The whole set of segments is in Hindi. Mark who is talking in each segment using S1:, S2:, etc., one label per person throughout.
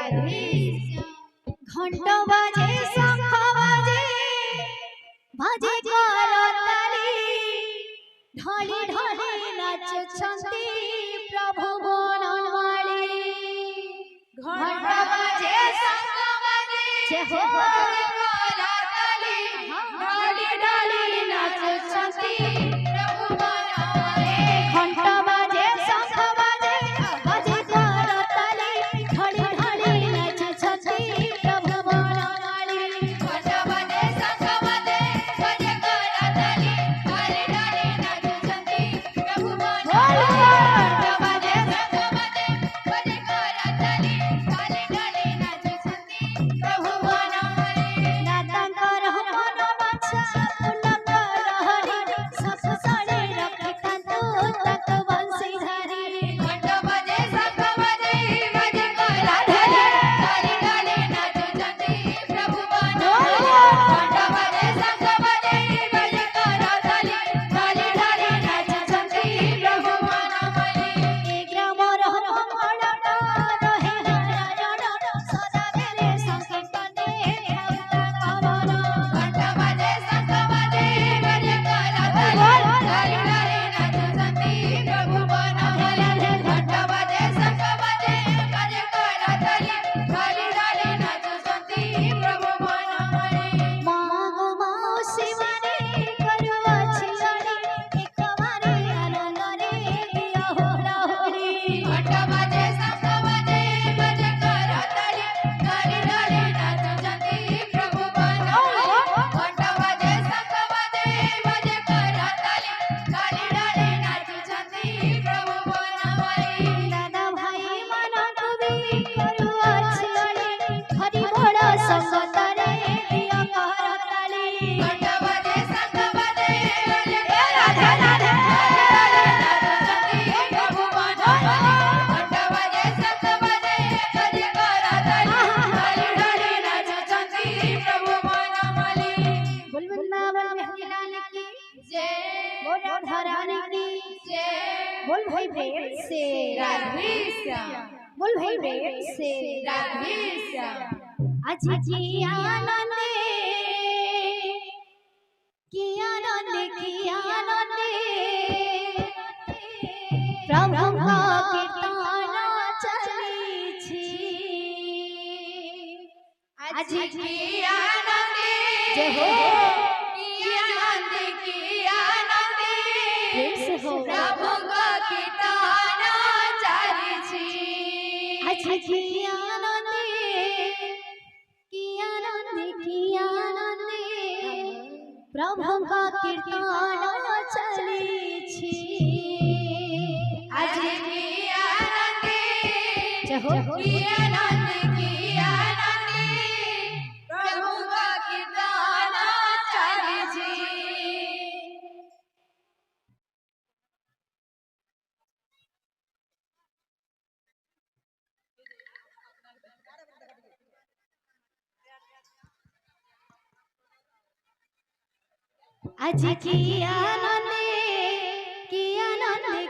S1: घंट बाजे शंख बाजे बाजे करताली ढाली ढाली नाचुछंती प्रभु बनमाली घंट बाजे शंख बाजे जय हो करताली ढाली ढाली नाचुछंती प्रभु बनमाली घंट बाजे शंख बाजे बाजे करताली ढाली ढाली नाचुछंती प्रभु बनमाली घंट बाजे शंख बाजे बाजे करताली ढाली ढाली नाचुछंती प्रभु बनमाली घंट बाजे शंख बाजे बाजे करताली ढाली ढाली नाचुछंती प्रभु बनमाली नादंकर मन बाछा पुनकर हरि सब सारे रखता तू तक बंसी धरी घंट बाजे शंख बाजे बाजे करताली ढाली ढाली नाचुछंती प्रभु बनमाली घंट बाजे शंख बाजे बाजे करताली ढाली ढाली नाचुछंती प्रभु बनमाली एक मोर मंगलटा रहे हरण सदा मेरे संकीर्तने भक्ता कवन घंट बाजे शंख बाजे बाजे करताली ढाली ढाली नाचुछंती प्रभु बनमाली घंट बाजे शंख बाजे बाजे करताली ढाली ढाली नाचुछंती प्रभु बनमाली मागो मौसी माने करुआ छिलनी एक मारे आनंद रे दिया हो राहुरी घंट बाजे शंख बाजे बाजे करताली ढाली ढाली नाचुछंती प्रभु बनमाली घंट बाजे शंख बाजे बाजे करताली ढाली ढाली नाचुछंती प्रभु बनमाली दादा भाई मन तुबी करुआ छिलनी हरि बड़ संगतरे दिया करताली घंट बाजे शंख बाजे बाजे करताली नाचुछंती प्रभु बनमाली घंट बाजे शंख बाजे बाजे करताली ढाली ढाली नाचुछंती प्रभु बनमाली बोल वृंदावन बिहारी लाल की जय बोल राधा रानी की जय बोल भाई प्रेम से राधे श्याम बोल भाई प्रेम से राधे श्याम आज जी आनंदे की आनंदे प्रभु का कीर्तन चली आज जी आनंदे जय हो की आनंदे हो प्रभु का कीर्तन चली आज जी आनंदे की आनंदे प्रभु का कीर्तन चली आज की आनंदे जय हो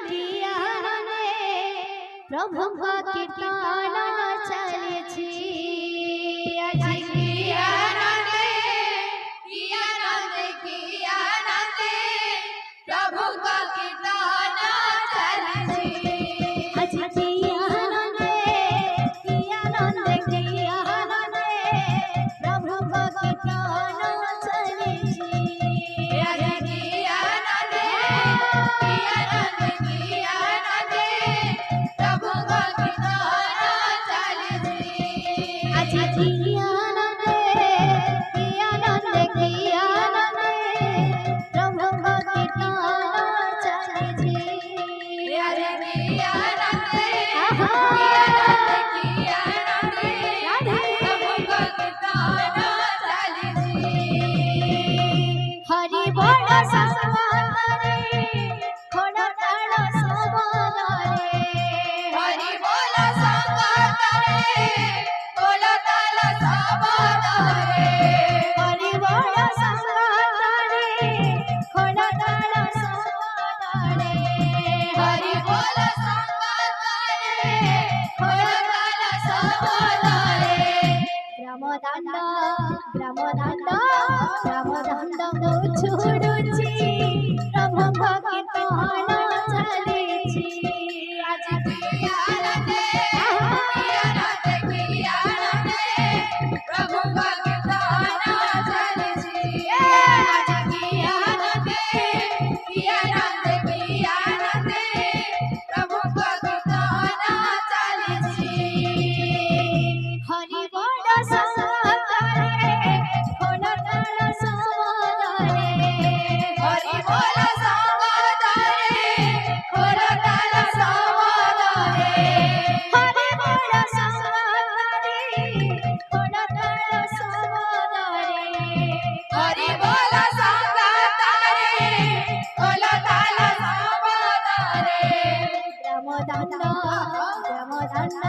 S1: की आनंदे प्रभु का कीर्तन चली आज की आनंदे प्रभु का कीर्तन चले आज की आनंदे प्रभु का कीर्तन चले आज की आनंदे प्रभु का कीर्तन चले आज की आनंदे प्रभु का कीर्तन चले आज की आनंदे प्रभु का कीर्तन चले आज की आनंदे प्रभु का कीर्तन चले हरि बोल संवदरे खोड़ा ताल संवदरे हरि बोल संवदरे खोड़ा ताल संवदरे हरि बोल संवदरे खोड़ा ताल संवदरे हरि बोल संवदरे खोड़ा ताल संवदरे ଗ୍ରାମଦାଣ୍ଡ ଗ୍ରାମଦାଣ୍ଡ ଗ୍ରାମଦାଣ୍ଡ ମୁଁ ଛୁଡ଼ୁଛି ପ୍ରଭୁଙ୍କ କୀର୍ତ୍ତନ ଚାଲିଛି ଆଜି
S2: କିଆନନ୍ଦେ ପ୍ରଭୁଙ୍କ କୀର୍ତ୍ତନ ଚାଲିଛି
S1: ଆଜି
S2: କିଆନନ୍ଦେ ପ୍ରଭୁଙ୍କ କୀର୍ତ୍ତନ ଚାଲିଛି
S1: ହରି ବଡ଼ ସଙ୍ଗରେ ଖୋଲ ତାଳ ସମୟରେ
S2: ହରି ବୋଲ ସଙ୍ଗତରେ ଖୋଲ ତାଳ ସମୟରେ
S1: ହରି ବଡ଼ ସଙ୍ଗରେ ଖୋଲ ତାଳ ସମୟରେ
S2: ହରି ବୋଲ ସଙ୍ଗତରେ ଖୋଲ ତାଳ ସମୟରେ
S1: ଗ୍ରାମଦାଣ୍ଡ ଗ୍ରାମଦାଣ୍ଡ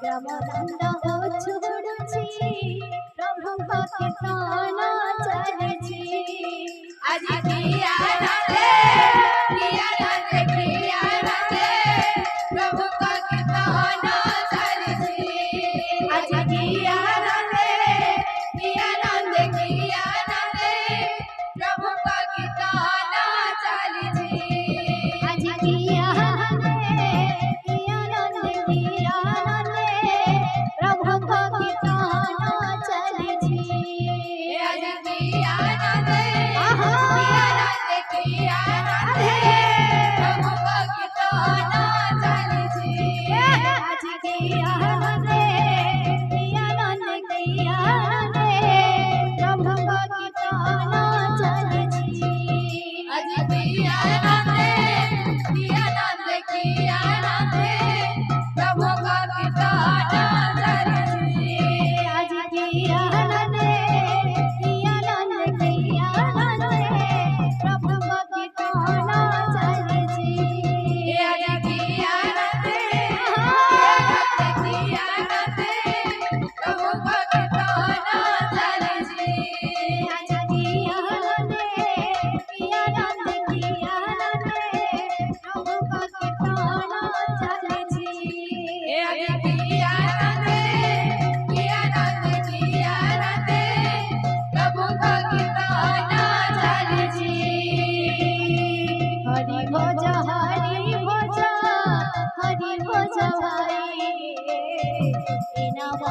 S1: ଗ୍ରାମଦାଣ୍ଡ ମୁଁ ଛୁଡ଼ୁଛି ପ୍ରଭୁଙ୍କ କୀର୍ତ୍ତନ ଚାଲିଛି
S2: ଆଜି କିଆନନ୍ଦେ ପ୍ରଭୁଙ୍କ କୀର୍ତ୍ତନ ଚାଲିଛି
S1: ଆଜି
S2: କିଆନନ୍ଦେ ପ୍ରଭୁଙ୍କ କୀର୍ତ୍ତନ ଚାଲିଛି
S1: ଆଜି କି ଆନନ୍ଦେ ପ୍ରଭୁଙ୍କ କୀର୍ତ୍ତନ ଚାଲିଛି
S2: ଆଜି କିଆନନ୍ଦେ ପ୍ରଭୁଙ୍କ କୀର୍ତ୍ତନ ଚାଲିଛି
S1: ଆଜି କି ଆନନ୍ଦେ ପ୍ରଭୁଙ୍କ କୀର୍ତ୍ତନ ଚାଲିଛି
S2: ଆଜି କିଆନନ୍ଦେ ପ୍ରଭୁଙ୍କ କୀର୍ତ୍ତନ ଚାଲିଛି
S1: ଆଜି କି ଆନନ୍ଦେ ପ୍ରଭୁଙ୍କ କୀର୍ତ୍ତନ ଚାଲିଛି
S2: ଆଜି କିଆନନ୍ଦେ ପ୍ରଭୁଙ୍କ କୀର୍ତ୍ତନ ଚାଲିଛି
S1: ଆଜି କି ଆନନ୍ଦେ ପ୍ରଭୁଙ୍କ କୀର୍ତ୍ତନ ଚାଲିଛି
S2: ଆଜି କିଆନନ୍ଦେ ପ୍ରଭୁଙ୍କ କୀର୍ତ୍ତନ ଚାଲିଛି
S1: ହରି ଭୋଜ ଭାଇ ଏ ନାମ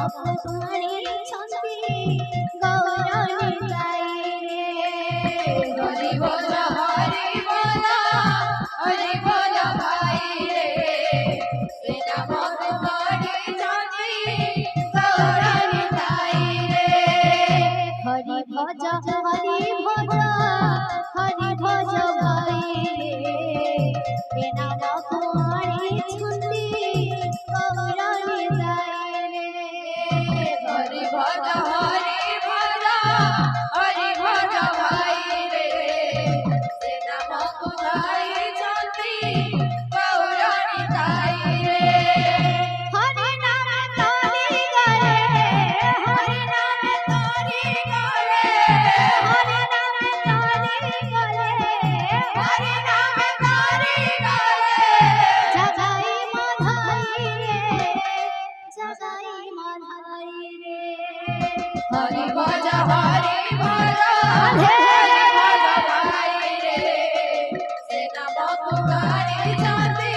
S1: ଶୁଣିଛନ୍ତି ଗୌରଣୀ ଗାଇ
S2: ହରି ବୋଲ ଭାଇ ରେ ସେ ନାମକୁ ଗଢ଼ିଛନ୍ତି ଗୌରଣୀ ଗାଇ ରେ
S1: ହରି ଭୋଜ ଭାଇ ଏ ନାମକୁ ଆଣିଛନ୍ତି ଗୌରଣୀ ଗାଇ
S2: ହରି ଭଜ ଭାଇ ରେ ସେ ନାମକୁ ଧରିଛନ୍ତି ଗୌରଣୀ ଗାଇ ରେ
S1: ହରି ନାମ ତୋରି ଗଲେ ହରି ନାମ ତୋରି ଗଲେ ହରି ନାମ ତୋରି ଗଲେ
S2: ହରି ନାମ ଧରି ଗଲେ
S1: ଜଗାଇ ମାଧାଇ ରେ
S2: ହରି ଭଜ ଭାଇ ରେ ସେ ନାମକୁ ଧରିଛନ୍ତି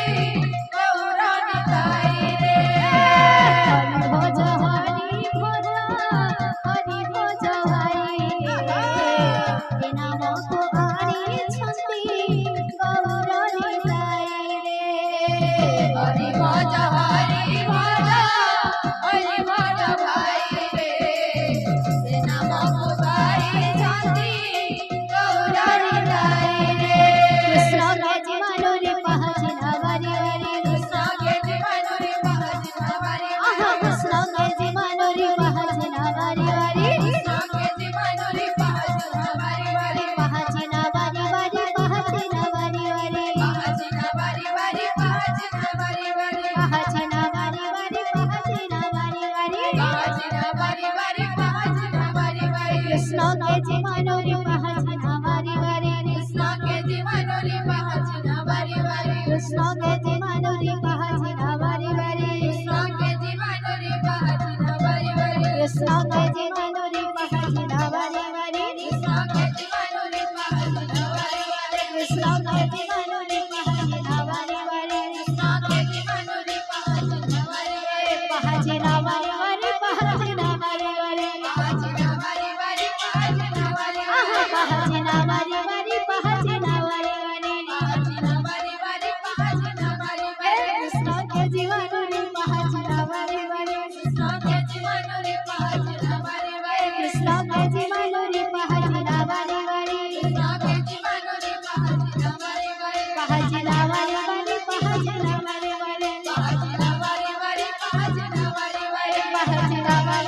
S2: ଗୌରଣୀ ଗାଇ ରେ
S1: ହରି ଭୋଜ ଭାଇ ଏ ନାମକୁ ଆଣିଛନ୍ତି ଗୌରଣୀ ଗାଇ
S2: ହରି ଭଜ ଭାଇ ରେ ସେ ନାମକୁ ଧରିଛନ୍ତି ଗୌରଣୀ ଗାଇ ରେ
S1: କୃଷ୍ଣ କେ ଜୀବନରେ ପହଞ୍ଚିଲା ବାରି ବାରି
S2: କୃଷ୍ଣ କେ ଜୀବନରେ ପହଞ୍ଚିଲା ବାରି
S1: ଆହା କୃଷ୍ଣ କେ ଜୀବନରେ ପହଞ୍ଚିଲା ବାରି ବାରି
S2: କୃଷ୍ଣ କେ ଜୀବନରେ ପହଞ୍ଚିଲା ବାରି ବାରି
S1: ପହଞ୍ଚିଲା ବାରି ବାରି ପହଞ୍ଚିଲା ବାରି ବାରି
S2: ପହଞ୍ଚିଲା ବାରି ବାରି ପହଞ୍ଚିଲା ବାରି ବାରି
S1: ପହଞ୍ଚିଲା ବାରି ବାରି ପହଞ୍ଚିଲା ବାରି ବାରି
S2: ପହଞ୍ଚିଲା ବାରି ବାରି ପହଞ୍ଚିଲା ବାରି ବାରି
S1: କୃଷ୍ଣ କେ ଜୀବନରେ ପହଞ୍ଚିଲା ବାରି ବାରି
S2: କୃଷ୍ଣ କେ ଜୀବନରେ ପହଞ୍ଚିଲା ବାରି ବାରି
S1: କୃଷ୍ଣ କେ ଜୀବନରେ ପହଞ୍ଚିଲା ବାରି ବାରି
S2: କୃଷ୍ଣ କେ ଜୀବନରେ
S1: कृष्ण के जीवन रे पहजना वारी वारी
S2: कृष्ण के जीवन रे पहजना वारी वारी
S1: कृष्ण के जीवन रे पहजना वारी वारी
S2: कृष्ण के जीवन रे पहजना वारी वारी
S1: पहजना वारी वारी पहजना वारी वारी
S2: पहजना वारी वारी पहजना वारी
S1: आहा पहजना वारी वारी पहजना वारी वारी
S2: पहजना वारी वारी पहजना वारी वारी
S1: कृष्ण के जीवन रे पहजना वारी वारी
S2: कृष्ण के जीवन रे पहजना वारी वारी
S1: कृष्ण के जीवन रे पहजना वारी वारी
S2: कृष्ण के जीवन रे पहजना वारी वारी
S1: पहजना वारी वारी पहजना वारी वारी
S2: पहजना वारी वारी पहजना वारी वारी
S1: पहजना वारी वारी पहजना वारी वारी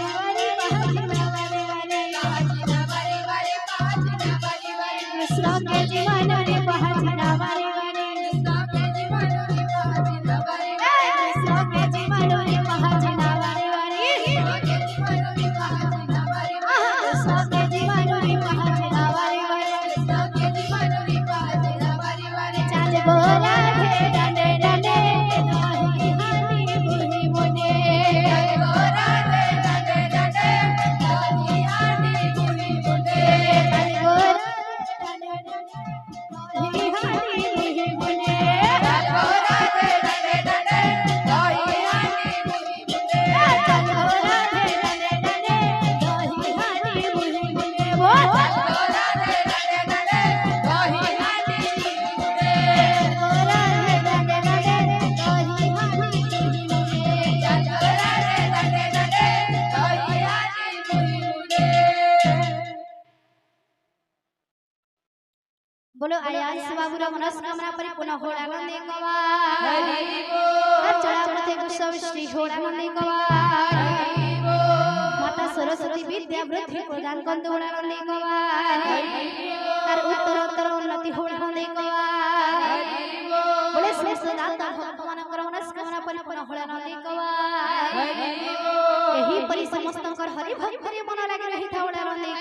S2: पहजना वारी वारी पहजना वारी वारी
S1: कृष्ण के जीवन रे पहजना वारी वारी
S2: कृष्ण के जीवन रे पहजना वारी वारी
S1: कृष्ण के जीवन रे पहजना वारी वारी
S2: कृष्ण के जीवन रे पहजना वारी वारी
S1: कृष्ण के जीवन रे पहजना वारी वारी
S2: कृष्ण के जीवन रे पहजना वारी वारी
S1: चल गोरा ढे डंडे डंडे दोही हाथी बुही मुने
S2: गोरा दे डंडे डंडे दोही हाथी बुही मुंडे
S1: चल गोरा डंडे डंडे दोही हाथी बुही मुने
S2: गोरा दे डंडे डंडे दोही हाथी बुही मुंडे
S1: चल गोरा ढे डंडे डंडे दोही हाथी बुही मुने बोल
S2: गोरा दे डंडे डंडे दोही हाथी बुही मुंडे
S1: गोरा ढे डंडे डंडे दोही हाथी बुही मुने
S2: गोरा दे डंडे डंडे दोही हाथी बुही मुंडे
S1: बोलो आयान शिवाबुरा मनस्कामना परिपूर्ण होला नंदी गवा
S2: हरि बोल
S1: चला प्रत्येक उत्सव श्री होला नंदी गवा
S2: हरि बोल
S1: माता सरस्वती विद्या वृद्धि प्रदान कंद होला नंदी गवा तार उत्तरोत्तर उन्नति होला नंदी गवा बोले श्रेष्ठ दाता भगवान मनस्कामना परिपूर्ण होला नंदी गवा एही परि समस्तकर हरि भक्ति मन लागि रही था होला नंदी